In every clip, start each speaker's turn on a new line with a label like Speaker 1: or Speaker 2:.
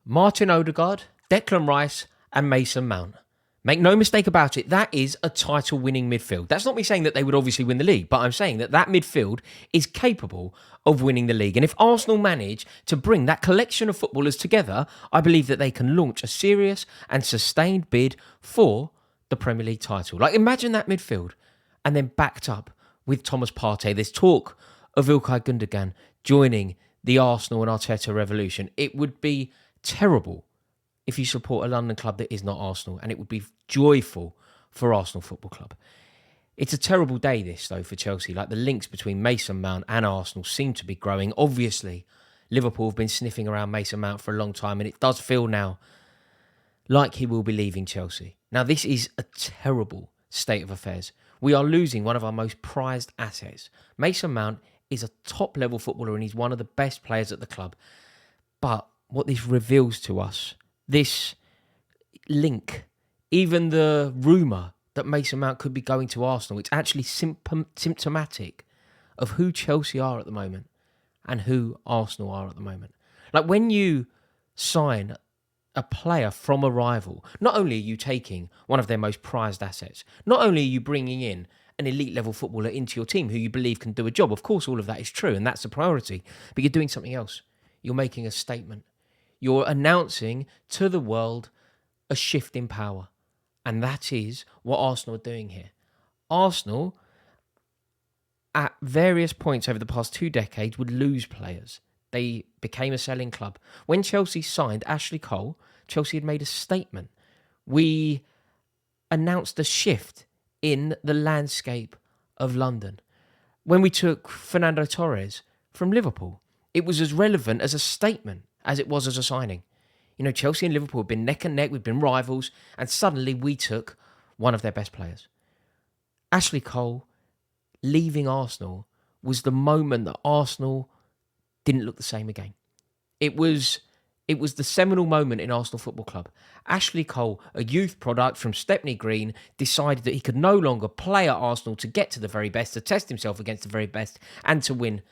Speaker 1: Martin Odegaard, Declan Rice, and Mason Mount. Make no mistake about it, that is a title-winning midfield. That's not me saying that they would obviously win the league, but I'm saying that that midfield is capable of winning the league. And if Arsenal manage to bring that collection of footballers together, I believe that they can launch a serious and sustained bid for the Premier League title. Like, imagine that midfield, and then backed up with Thomas Partey. There's talk of Ilkay Gundogan joining the Arsenal and Arteta revolution. It would be terrible if you support a London club that is not Arsenal, and it would be joyful for Arsenal Football Club. It's a terrible day, this, though, for Chelsea. Like, the links between Mason Mount and Arsenal seem to be growing. Obviously, Liverpool have been sniffing around Mason Mount for a long time, and it does feel now like he will be leaving Chelsea. Now, this is a terrible state of affairs. We are losing one of our most prized assets. Mason Mount is a top-level footballer, and he's one of the best players at the club. But what this reveals to us, this link, even the rumour that Mason Mount could be going to Arsenal, it's actually symptomatic of who Chelsea are at the moment and who Arsenal are at the moment. Like, when you sign a player from a rival, not only are you taking one of their most prized assets, not only are you bringing in an elite level footballer into your team who you believe can do a job. Of course, all of that is true, and that's a priority, but you're doing something else. You're making a statement. You're announcing to the world a shift in power. And that is what Arsenal are doing here. Arsenal, at various points over the past 2 decades, would lose players. They became a selling club. When Chelsea signed Ashley Cole, Chelsea had made a statement. We announced a shift in the landscape of London. When we took Fernando Torres from Liverpool, it was as relevant as a statement as it was as a signing. You know, Chelsea and Liverpool have been neck and neck, we've been rivals, and suddenly we took one of their best players. Ashley Cole leaving Arsenal was the moment that Arsenal didn't look the same again. It was the seminal moment in Arsenal Football Club. Ashley Cole, a youth product from Stepney Green, decided that he could no longer play at Arsenal to get to the very best, to test himself against the very best, and to win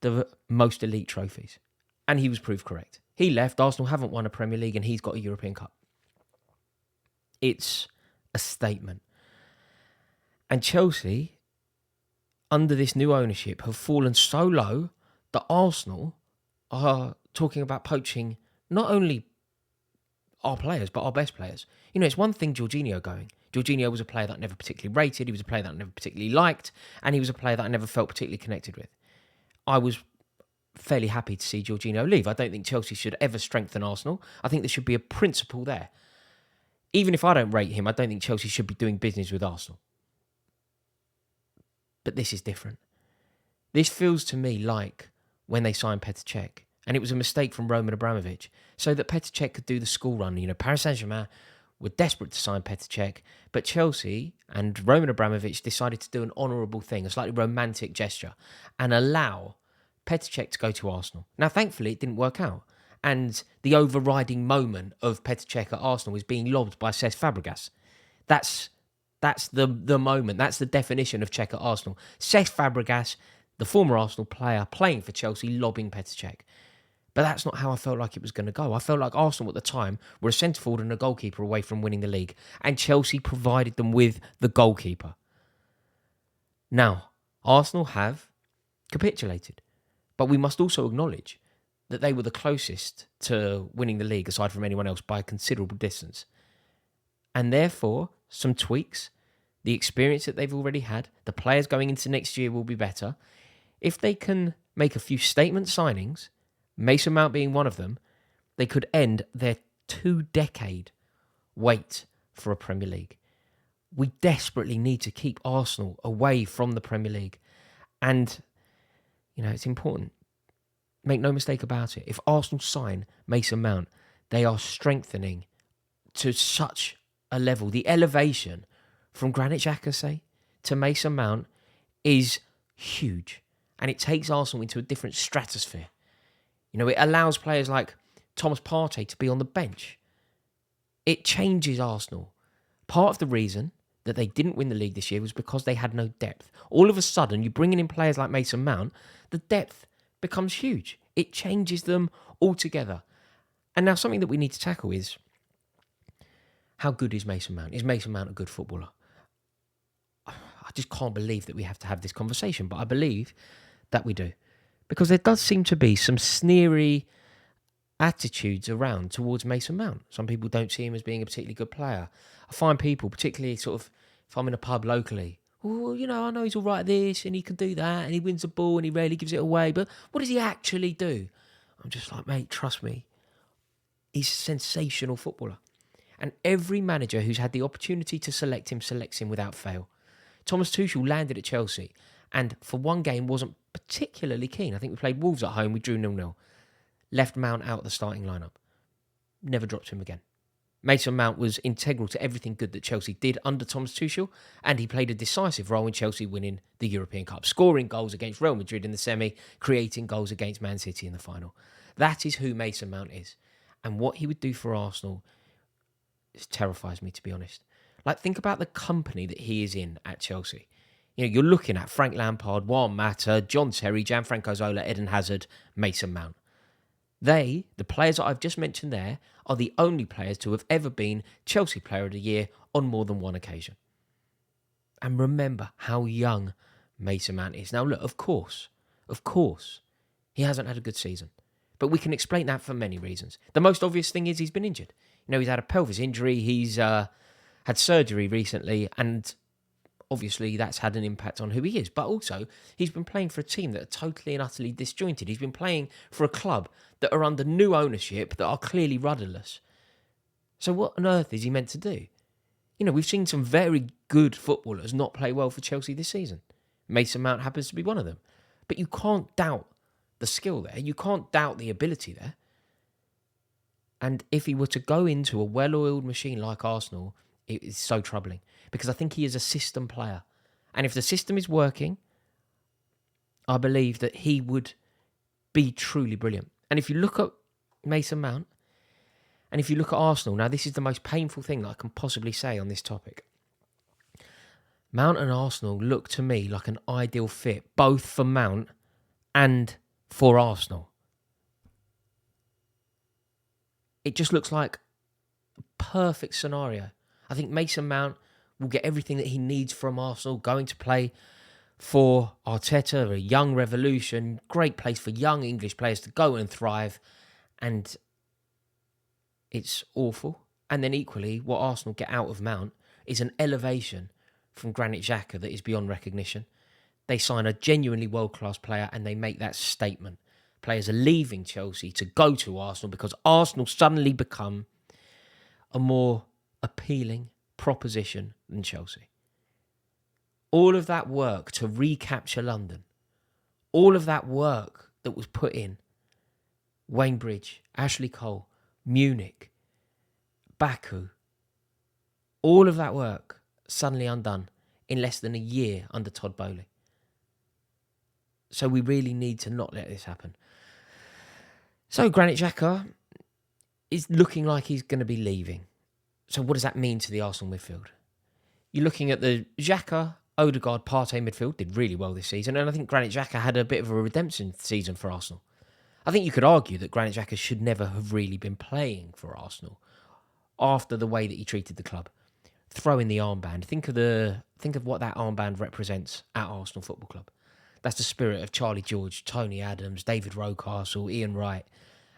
Speaker 1: the most elite trophies. And he was proved correct. He left. Arsenal haven't won a Premier League, and he's got a European Cup. It's a statement. And Chelsea, under this new ownership, have fallen so low that Arsenal are talking about poaching not only our players, but our best players. You know, it's one thing Jorginho going. Jorginho was a player that I never particularly rated. He was a player that I never particularly liked. And he was a player that I never felt particularly connected with. I was fairly happy to see Jorginho leave. I don't think Chelsea should ever strengthen Arsenal. I think there should be a principle there. Even if I don't rate him, I don't think Chelsea should be doing business with Arsenal. But this is different. This feels to me like when they signed Petr Cech, and it was a mistake from Roman Abramovich, so that Petr Cech could do the school run. You know, Paris Saint-Germain were desperate to sign Petr Cech, but Chelsea and Roman Abramovich decided to do an honourable thing, a slightly romantic gesture, and allow Petr Cech to go to Arsenal. Now, thankfully, it didn't work out. And the overriding moment of Petr Cech at Arsenal was being lobbed by Cesc Fabregas. That's the moment. That's the definition of Cech at Arsenal. Cesc Fabregas, the former Arsenal player, playing for Chelsea, lobbing Petr Cech. But that's not how I felt like it was going to go. I felt like Arsenal at the time were a centre forward and a goalkeeper away from winning the league. And Chelsea provided them with the goalkeeper. Now, Arsenal have capitulated. But we must also acknowledge that they were the closest to winning the league, aside from anyone else, by a considerable distance. And therefore, some tweaks, the experience that they've already had, the players going into next year will be better. If they can make a few statement signings, Mason Mount being one of them, they could end their 2-decade wait for a Premier League. We desperately need to keep Arsenal away from the Premier League. And you know, it's important. Make no mistake about it. If Arsenal sign Mason Mount, they are strengthening to such a level. The elevation from Granit Xhaka to Mason Mount is huge. And it takes Arsenal into a different stratosphere. You know, it allows players like Thomas Partey to be on the bench. It changes Arsenal. Part of the reason that they didn't win the league this year was because they had no depth. All of a sudden, you're bringing in players like Mason Mount, the depth becomes huge. It changes them altogether. And now something that we need to tackle is, how good is Mason Mount? Is Mason Mount a good footballer? I just can't believe that we have to have this conversation, but I believe that we do. Because there does seem to be some sneery attitudes around towards Mason Mount. Some people don't see him as being a particularly good player. I find people, particularly sort of, if I'm in a pub locally, well, I know he's all right at this and he can do that and he wins the ball and he rarely gives it away, but what does he actually do? I'm just like, mate, trust me, he's a sensational footballer. And every manager who's had the opportunity to select him selects him without fail. Thomas Tuchel landed at Chelsea and for one game wasn't particularly keen. I think we played Wolves at home, we drew 0-0. Left Mount out of the starting lineup. Never dropped him again. Mason Mount was integral to everything good that Chelsea did under Thomas Tuchel, and he played a decisive role in Chelsea winning the European Cup, scoring goals against Real Madrid in the semi, creating goals against Man City in the final. That is who Mason Mount is. And what he would do for Arsenal terrifies me, to be honest. Like, think about the company that he is in at Chelsea. You're looking at Frank Lampard, Juan Mata, John Terry, Gianfranco Zola, Eden Hazard, Mason Mount. The players that I've just mentioned there, are the only players to have ever been Chelsea Player of the Year on more than one occasion. And remember how young Mason Mount is. Now, look, of course, he hasn't had a good season. But we can explain that for many reasons. The most obvious thing is he's been injured. He's had a pelvis injury, he's had surgery recently, and obviously that's had an impact on who he is. But also, he's been playing for a team that are totally and utterly disjointed. He's been playing for a club that are under new ownership that are clearly rudderless. So what on earth is he meant to do? We've seen some very good footballers not play well for Chelsea this season. Mason Mount happens to be one of them. But you can't doubt the skill there. You can't doubt the ability there. And if he were to go into a well-oiled machine like Arsenal, it is so troubling. Because I think he is a system player. And if the system is working, I believe that he would be truly brilliant. And if you look at Mason Mount, and if you look at Arsenal, now this is the most painful thing that I can possibly say on this topic. Mount and Arsenal look to me like an ideal fit, both for Mount and for Arsenal. It just looks like a perfect scenario. I think Mason Mount will get everything that he needs from Arsenal, going to play for Arteta, a young revolution, great place for young English players to go and thrive. And it's awful. And then equally, what Arsenal get out of Mount is an elevation from Granit Xhaka that is beyond recognition. They sign a genuinely world-class player and they make that statement. Players are leaving Chelsea to go to Arsenal because Arsenal suddenly become a more appealing proposition than Chelsea. All of that work to recapture London, all of that work that was put in, Wayne Bridge, Ashley Cole, Munich, Baku, all of that work suddenly undone in less than a year under Todd Bowley. So we really need to not let this happen. So Granit Xhaka is looking like he's going to be leaving. So what does that mean to the Arsenal midfield? You're looking at the Xhaka, Odegaard, Partey midfield, did really well this season, and I think Granit Xhaka had a bit of a redemption season for Arsenal. I think you could argue that Granit Xhaka should never have really been playing for Arsenal after the way that he treated the club. Throw in the armband. Think of what that armband represents at Arsenal Football Club. That's the spirit of Charlie George, Tony Adams, David Rocastle, Ian Wright,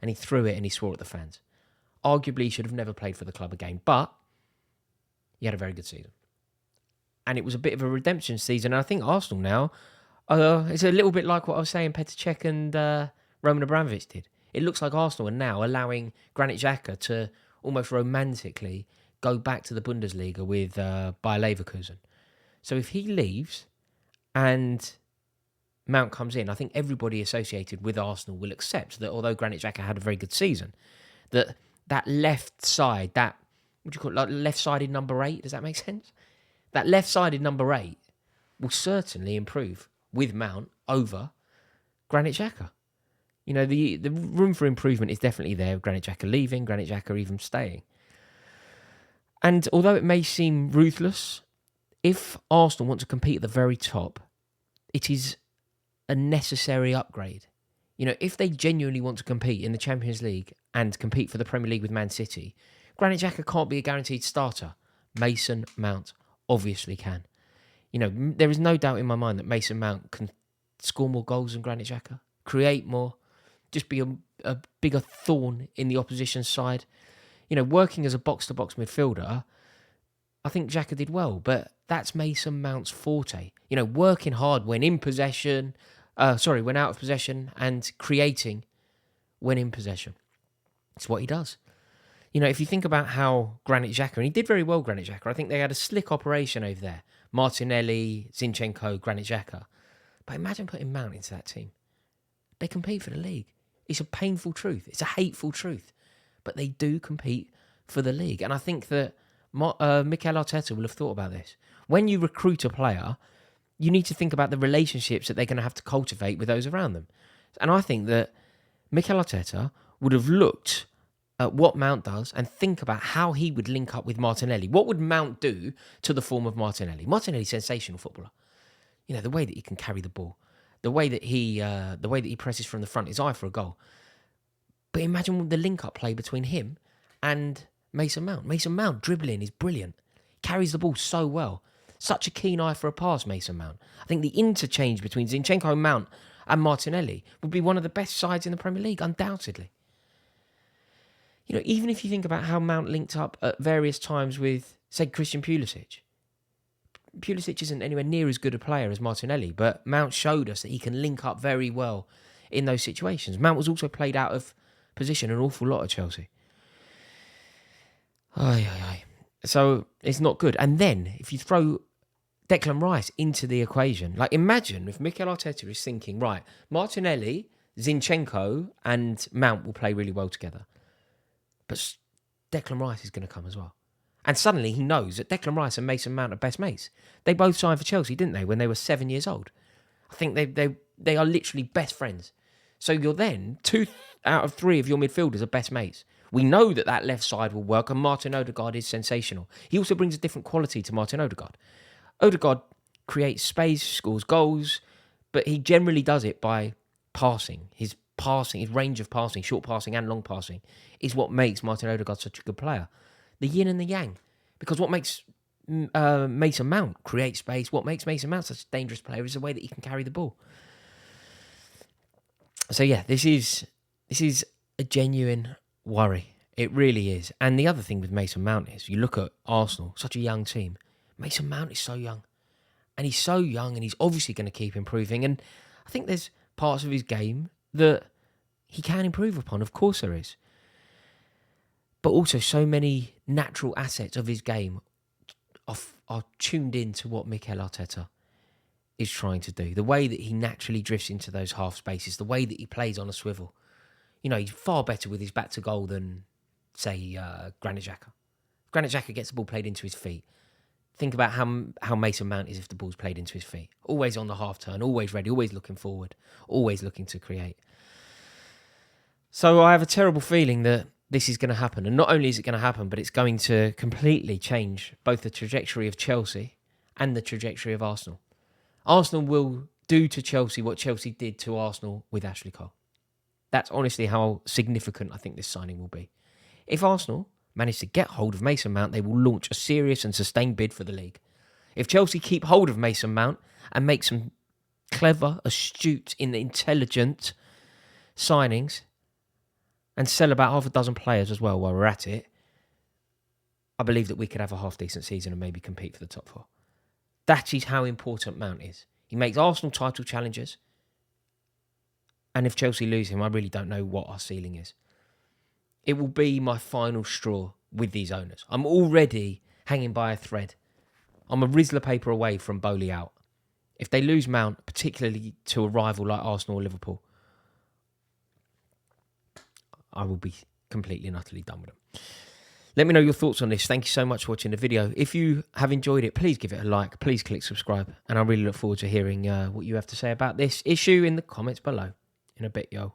Speaker 1: and he threw it and he swore at the fans. Arguably, he should have never played for the club again, but he had a very good season. And it was a bit of a redemption season. And I think Arsenal now, it's a little bit like what I was saying Petr Cech and Roman Abramovich did. It looks like Arsenal are now allowing Granit Xhaka to almost romantically go back to the Bundesliga with Bayer Leverkusen. So if he leaves and Mount comes in, I think everybody associated with Arsenal will accept that although Granit Xhaka had a very good season, that left side, that, what do you call it, like left-sided number 8, does that make sense? That left-sided number 8 will certainly improve with Mount over Granit Xhaka. The room for improvement is definitely there. Granit Xhaka leaving, Granit Xhaka even staying. And although it may seem ruthless, if Arsenal want to compete at the very top, it is a necessary upgrade. You know, if they genuinely want to compete in the Champions League and compete for the Premier League with Man City, Granit Xhaka can't be a guaranteed starter. Mason Mount obviously can. You know, there is no doubt in my mind that Mason Mount can score more goals than Granit Xhaka, create more, just be a bigger thorn in the opposition's side. You know, working as a box-to-box midfielder, I think Xhaka did well, but that's Mason Mount's forte. You know, working hard when in possession, when out of possession, and creating when in possession. It's what he does. You know, if you think about how Granit Xhaka, and he did very well, Granit Xhaka, I think they had a slick operation over there. Martinelli, Zinchenko, Granit Xhaka. But imagine putting Mount into that team. They compete for the league. It's a painful truth. It's a hateful truth. But they do compete for the league. And I think that Mikel Arteta will have thought about this. When you recruit a player, you need to think about the relationships that they're going to have to cultivate with those around them. And I think that Mikel Arteta would have looked at what Mount does and think about how he would link up with Martinelli. What would Mount do to the form of Martinelli? Martinelli's a sensational footballer. You know, the way that he can carry the ball, the way that he presses from the front, his eye for a goal. But imagine the link-up play between him and Mason Mount. Mason Mount dribbling is brilliant. Carries the ball so well. Such a keen eye for a pass, Mason Mount. I think the interchange between Zinchenko, Mount and Martinelli would be one of the best sides in the Premier League, undoubtedly. You know, even if you think about how Mount linked up at various times with, say, Christian Pulisic. Pulisic isn't anywhere near as good a player as Martinelli, but Mount showed us that he can link up very well in those situations. Mount was also played out of position an awful lot at Chelsea. So it's not good. And then if you throw Declan Rice into the equation, like imagine if Mikel Arteta is thinking, right, Martinelli, Zinchenko and Mount will play really well together. But Declan Rice is going to come as well. And suddenly he knows that Declan Rice and Mason Mount are best mates. They both signed for Chelsea, didn't they, when they were 7 years old? I think they are literally best friends. So you're then 2 out of 3 of your midfielders are best mates. We know that left side will work, and Martin Odegaard is sensational. He also brings a different quality to Martin Odegaard. Odegaard creates space, scores goals, but he generally does it by passing. His range of passing, short passing and long passing, is what makes Martin Odegaard such a good player. The yin and the yang. Because what makes Mason Mount create space, what makes Mason Mount such a dangerous player is the way that he can carry the ball. So yeah, this is a genuine worry. It really is. And the other thing with Mason Mount is, you look at Arsenal, such a young team. Mason Mount is so young. And he's so young and he's obviously going to keep improving. And I think there's parts of his game that he can improve upon. Of course there is. But also so many natural assets of his game are tuned in to what Mikel Arteta is trying to do. The way that he naturally drifts into those half spaces, the way that he plays on a swivel. You know, he's far better with his back to goal than, say, Granit Xhaka. Granit Xhaka gets the ball played into his feet. Think about how Mason Mount is if the ball's played into his feet. Always on the half turn, always ready, always looking forward, always looking to create. So I have a terrible feeling that this is going to happen. And not only is it going to happen, but it's going to completely change both the trajectory of Chelsea and the trajectory of Arsenal. Arsenal will do to Chelsea what Chelsea did to Arsenal with Ashley Cole. That's honestly how significant I think this signing will be. If Arsenal manage to get hold of Mason Mount, they will launch a serious and sustained bid for the league. If Chelsea keep hold of Mason Mount and make some clever, astute, intelligent signings and sell about half a dozen players as well while we're at it, I believe that we could have a half-decent season and maybe compete for the top 4. That is how important Mount is. He makes Arsenal title challenges. And if Chelsea lose him, I really don't know what our ceiling is. It will be my final straw with these owners. I'm already hanging by a thread. I'm a Rizzler paper away from Bowley out. If they lose Mount, particularly to a rival like Arsenal or Liverpool, I will be completely and utterly done with them. Let me know your thoughts on this. Thank you so much for watching the video. If you have enjoyed it, please give it a like. Please click subscribe. And I really look forward to hearing what you have to say about this issue in the comments below. In a bit, yo.